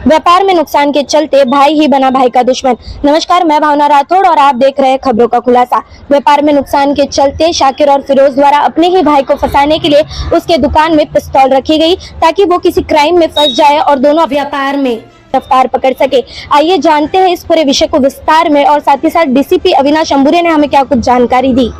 व्यापार में नुकसान के चलते भाई ही बना भाई का दुश्मन। नमस्कार, मैं भावना राठौड़ और आप देख रहे हैं खबरों का खुलासा। व्यापार में नुकसान के चलते शाकिर और फिरोज द्वारा अपने ही भाई को फंसाने के लिए उसके दुकान में पिस्तौल रखी गई ताकि वो किसी क्राइम में फंस जाए और दोनों व्यापार में रफ्तार पकड़ सके। आइए जानते हैं इस पूरे विषय को विस्तार में और साथ ही साथ डीसीपी अविनाश अंबुरे ने हमें क्या कुछ जानकारी दी।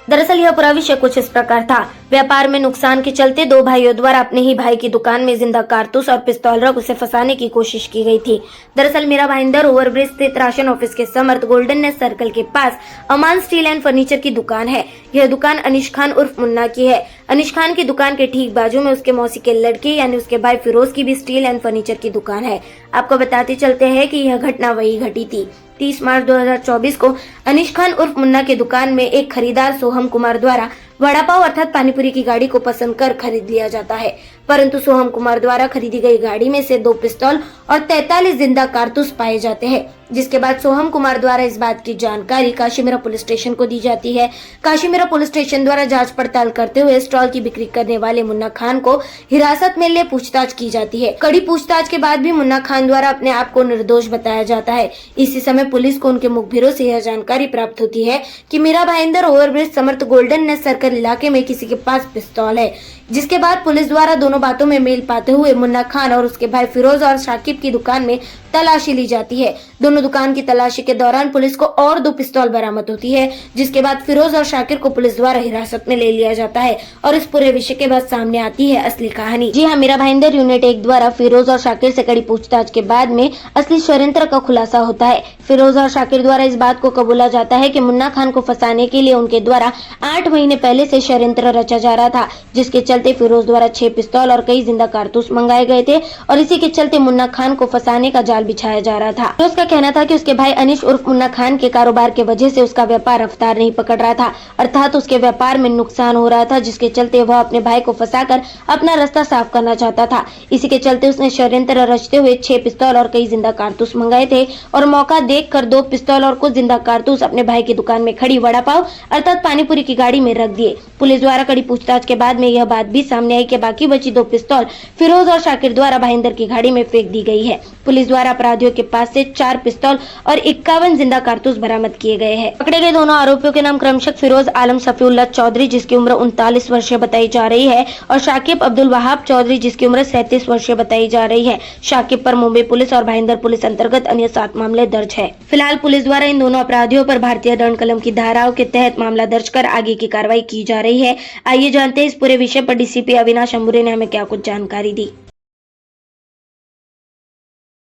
दरअसल यह पूरा विषय कुछ इस प्रकार था। व्यापार में नुकसान के चलते दो भाइयों द्वारा अपने ही भाई की दुकान में जिंदा कारतूस और पिस्तौल रख उसे फंसाने की कोशिश की गई थी। दरअसल मीरा भाईंदर ओवरब्रिज स्थित राशन ऑफिस के समर्थ गोल्डन नेस्ट सर्कल के पास अमान स्टील एंड फर्नीचर की दुकान है। यह दुकान अनिश खान उर्फ मुन्ना की है। अनिश खान की दुकान के ठीक बाजू में उसके मौसी के लड़के यानी उसके भाई फिरोज की भी स्टील एंड फर्नीचर की दुकान है। आपको बताते चलते हैं कि यह घटना वही घटी थी। 30 मार्च 2024 को अनिश खान उर्फ मुन्ना के दुकान में एक खरीदार सोहम कुमार द्वारा वड़ा पाव अर्थात पानीपुरी की गाड़ी को पसंद कर खरीद लिया जाता है, परंतु सोहम कुमार द्वारा खरीदी गई गाड़ी में से 2 पिस्तौल और 43 जिंदा कारतूस पाए जाते हैं। जिसके बाद सोहम कुमार द्वारा इस बात की जानकारी काशीमीरा पुलिस स्टेशन को दी जाती है। काशीमीरा पुलिस स्टेशन द्वारा जांच पड़ताल करते हुए स्टॉल की बिक्री करने वाले मुन्ना खान को हिरासत में ले पूछताछ की जाती है। कड़ी पूछताछ के बाद भी मुन्ना खान द्वारा अपने आप को निर्दोष बताया जाता है। इसी समय पुलिस को उनके मुखबिरों से यह जानकारी प्राप्त होती है कि मीरा भाईंदर ओवरब्रिज समर्थ गोल्डन नेस्ट सर्कल इलाके में किसी के पास पिस्तौल है। जिसके बाद पुलिस द्वारा दोनों बातों में मेल पाते हुए मुन्ना खान और उसके भाई फिरोज और शाकिब की दुकान में तलाशी ली जाती है। दोनों दुकान की तलाशी के दौरान पुलिस को और 2 पिस्तौल बरामद होती है, जिसके बाद फिरोज और शाकिर को पुलिस द्वारा हिरासत में ले लिया जाता है और इस पूरे विषय के बाद सामने आती है असली कहानी। जी हाँ, मीरा भाईंदर यूनिट 1 द्वारा फिरोज और शाकिर से कड़ी पूछताछ के बाद में असली षड्यंत्र का खुलासा होता है। फिरोज और शाकिर द्वारा इस बात को कबूला जाता है कि मुन्ना खान को फंसाने के लिए उनके द्वारा 8 महीने पहले से षड्यंत्र रचा जा रहा था, जिसके चलते फिरोज द्वारा 6 पिस्तौल और कई जिंदा कारतूस मंगाए गए थे और इसी के चलते मुन्ना खान को फंसाने का जाल बिछाया जा रहा था। फिरोज का कहना था कि उसके भाई अनिश उर्फ मुन्ना खान के कारोबार के वजह से उसका व्यापार रफ्तार नहीं पकड़ रहा था, अर्थात उसके व्यापार में नुकसान हो रहा था, जिसके चलते वह अपने भाई को फंसाकर अपना रास्ता साफ करना चाहता था। इसी के चलते उसने षड्यंत्र रचते हुए 6 पिस्तौल और कई जिंदा कारतूस मंगाए थे और मौका देखकर 2 पिस्तौल और कुछ जिंदा कारतूस अपने भाई की दुकान में खड़ी वड़ा पाव अर्थात पानीपुरी की गाड़ी में रख दिए। पुलिस द्वारा कड़ी पूछताछ के बाद में यह बात भी सामने आई कि बाकी बची 2 पिस्तौल फिरोज और शाकिर द्वारा भाईंदर की गाड़ी में फेंक दी गई है। पुलिस द्वारा अपराधियों के पास से 4 पिस्तौल और 51 जिंदा कारतूस बरामद किए गए हैं। पकड़े गए दोनों आरोपियों के नाम क्रमशः फिरोज आलम सफीउल्लाह चौधरी जिसकी उम्र 39 वर्षीय बताई जा रही है और शाकिब अब्दुल वहाब चौधरी जिसकी उम्र 37 वर्षीय बताई जा रही है। शाकिब पर मुंबई पुलिस और भाईंदर पुलिस अंतर्गत अन्य 7 मामले दर्ज है। फिलहाल पुलिस द्वारा इन दोनों अपराधियों पर भारतीय दंड कलम की धाराओं के तहत मामला दर्ज कर आगे की कार्रवाई की जा रही है। आइए जानते हैं इस पूरे विषय पर डीसीपी अविनाश अंबुरे ने हमें क्या कुछ जानकारी दी।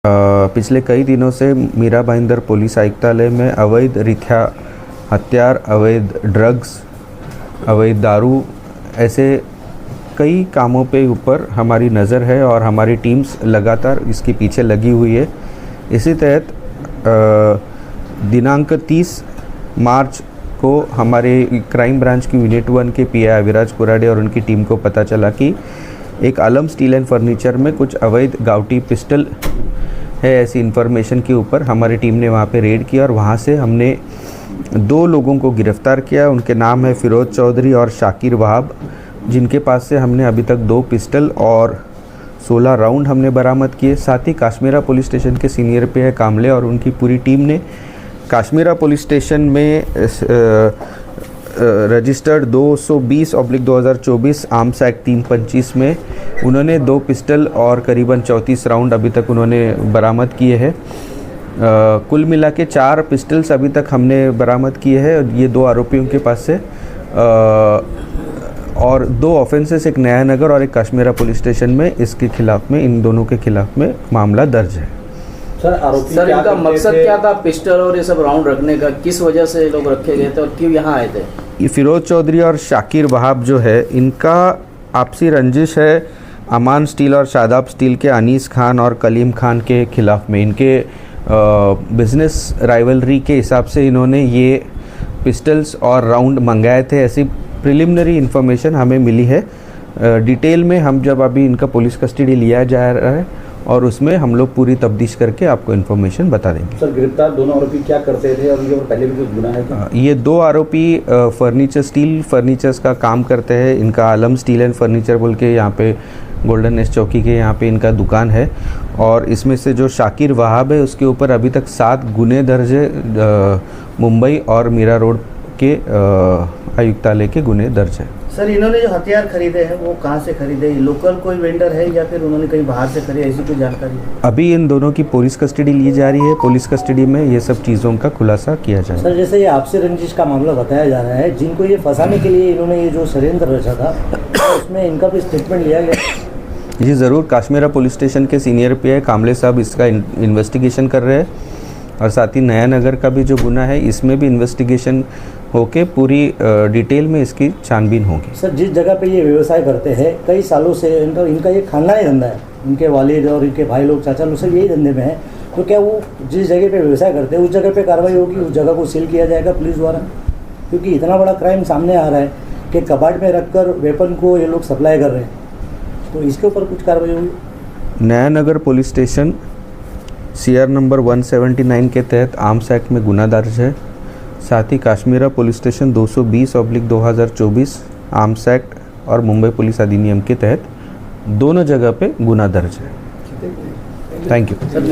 पिछले कई दिनों से मीरा भाईंदर पुलिस आयुक्तालय में अवैध रिथ्या हथियार, अवैध ड्रग्स, अवैध दारू ऐसे कई कामों पे ऊपर हमारी नज़र है और हमारी टीम्स लगातार इसके पीछे लगी हुई है। इसी तहत दिनांक 30 मार्च को हमारे क्राइम ब्रांच की यूनिट 1 के पीआई अविराज कुराडे और उनकी टीम को पता चला कि एक आलम स्टील एंड फर्नीचर में कुछ अवैध गावटी पिस्टल है। ऐसी इन्फॉर्मेशन के ऊपर हमारी टीम ने वहाँ पे रेड किया और वहाँ से हमने 2 लोगों को गिरफ्तार किया। उनके नाम है फिरोज चौधरी और शाकिर वहाब, जिनके पास से हमने अभी तक 2 पिस्टल और 16 राउंड हमने बरामद किए। साथ ही काशीमीरा पुलिस स्टेशन के सीनियर पे है कामले और उनकी पूरी टीम ने काशीमीरा पुलिस स्टेशन में रजिस्टर्ड 220/2024 आर्म्स एक्ट 325 में उन्होंने 2 पिस्टल और करीबन 34 राउंड अभी तक उन्होंने बरामद किए हैं। कुल मिला के 4 पिस्टल्स अभी तक हमने बरामद किए हैं। ये 2 आरोपियों के पास से और 2 ऑफेंसेस, एक नया नगर और एक काशीमीरा पुलिस स्टेशन में इसके खिलाफ में, इन दोनों के खिलाफ में मामला दर्ज है। सर इनका मकसद क्या था पिस्टल और ये सब राउंड रखने का? किस वजह से लोग रखे गए थे और क्यों यहाँ आए थे? ये फिरोज चौधरी और शाकिर वहाब जो है, इनका आपसी रंजिश है अमान स्टील और शादाब स्टील के अनीस खान और कलीम खान के खिलाफ में। इनके बिजनेस राइवलरी के हिसाब से इन्होंने ये पिस्टल्स और राउंड मंगाए थे, ऐसी प्रिलिमिनरी इन्फॉर्मेशन हमें मिली है। डिटेल में हम जब अभी इनका पुलिस कस्टडी लिया जा रहा है और उसमें हम लोग पूरी तफ्तीश करके आपको इन्फॉर्मेशन बता देंगे। सर गिरफ्तार दोनों आरोपी क्या करते थे और उनके ऊपर पहले भी कुछ गुनाह है क्या? ये 2 आरोपी स्टील फर्नीचर्स का काम करते हैं। इनका आलम स्टील एंड फर्नीचर बोल के यहाँ पे गोल्डन एस चौकी के यहाँ पे इनका दुकान है। और इसमें से जो शाकिर वहाब है उसके ऊपर अभी तक 7 गुने दर्ज है, मुंबई और मीरा रोड के आयुक्तालय के गुने दर्ज है। सर इन्होंने जो हथियार खरीदे हैं वो कहाँ से खरीदे? लोकल कोई वेंडर है या फिर उन्होंने कहीं बाहर से खरीदे, ऐसी कोई जानकारी है? अभी इन दोनों की पुलिस कस्टडी ली जा रही है। पुलिस कस्टडी में ये सब चीज़ों का खुलासा किया जाएगा। सर जैसे ये आपसी रंजिश का मामला बताया जा रहा है, जिनको ये फंसाने के लिए इन्होंने ये जो षड्यंत्र रचा था, तो उसमें इनका भी स्टेटमेंट लिया गया? जी ज़रूर, काश्मीरा पुलिस स्टेशन के सीनियर पीआई कामले साहब इसका इन्वेस्टिगेशन कर रहे हैं और साथ ही नया नगर का भी जो गुना है इसमें भी इन्वेस्टिगेशन होके पूरी डिटेल में इसकी छानबीन होगी। सर जिस जगह पे ये व्यवसाय करते हैं कई सालों से इनका ये खानदानी धंधा है, इनके वालिद और इनके भाई लोग, चाचा लोग सब यही धंधे में हैं, तो क्या वो जिस जगह पे व्यवसाय करते हैं उस जगह पे कार्रवाई होगी, उस जगह को सील किया जाएगा पुलिस द्वारा? क्योंकि इतना बड़ा क्राइम सामने आ रहा है कि कबाड़ में रखकर वेपन को ये लोग सप्लाई कर रहे हैं, तो इसके ऊपर कुछ कार्रवाई होगी? नया नगर पुलिस स्टेशन CR नंबर 179 के तहत आर्म्स एक्ट में गुना दर्ज है। साथ ही Kashimira police station 220/2024 arms act और मुंबई पुलिस अधिनियम के तहत दोनों जगह पे गुना दर्ज है। Thank you.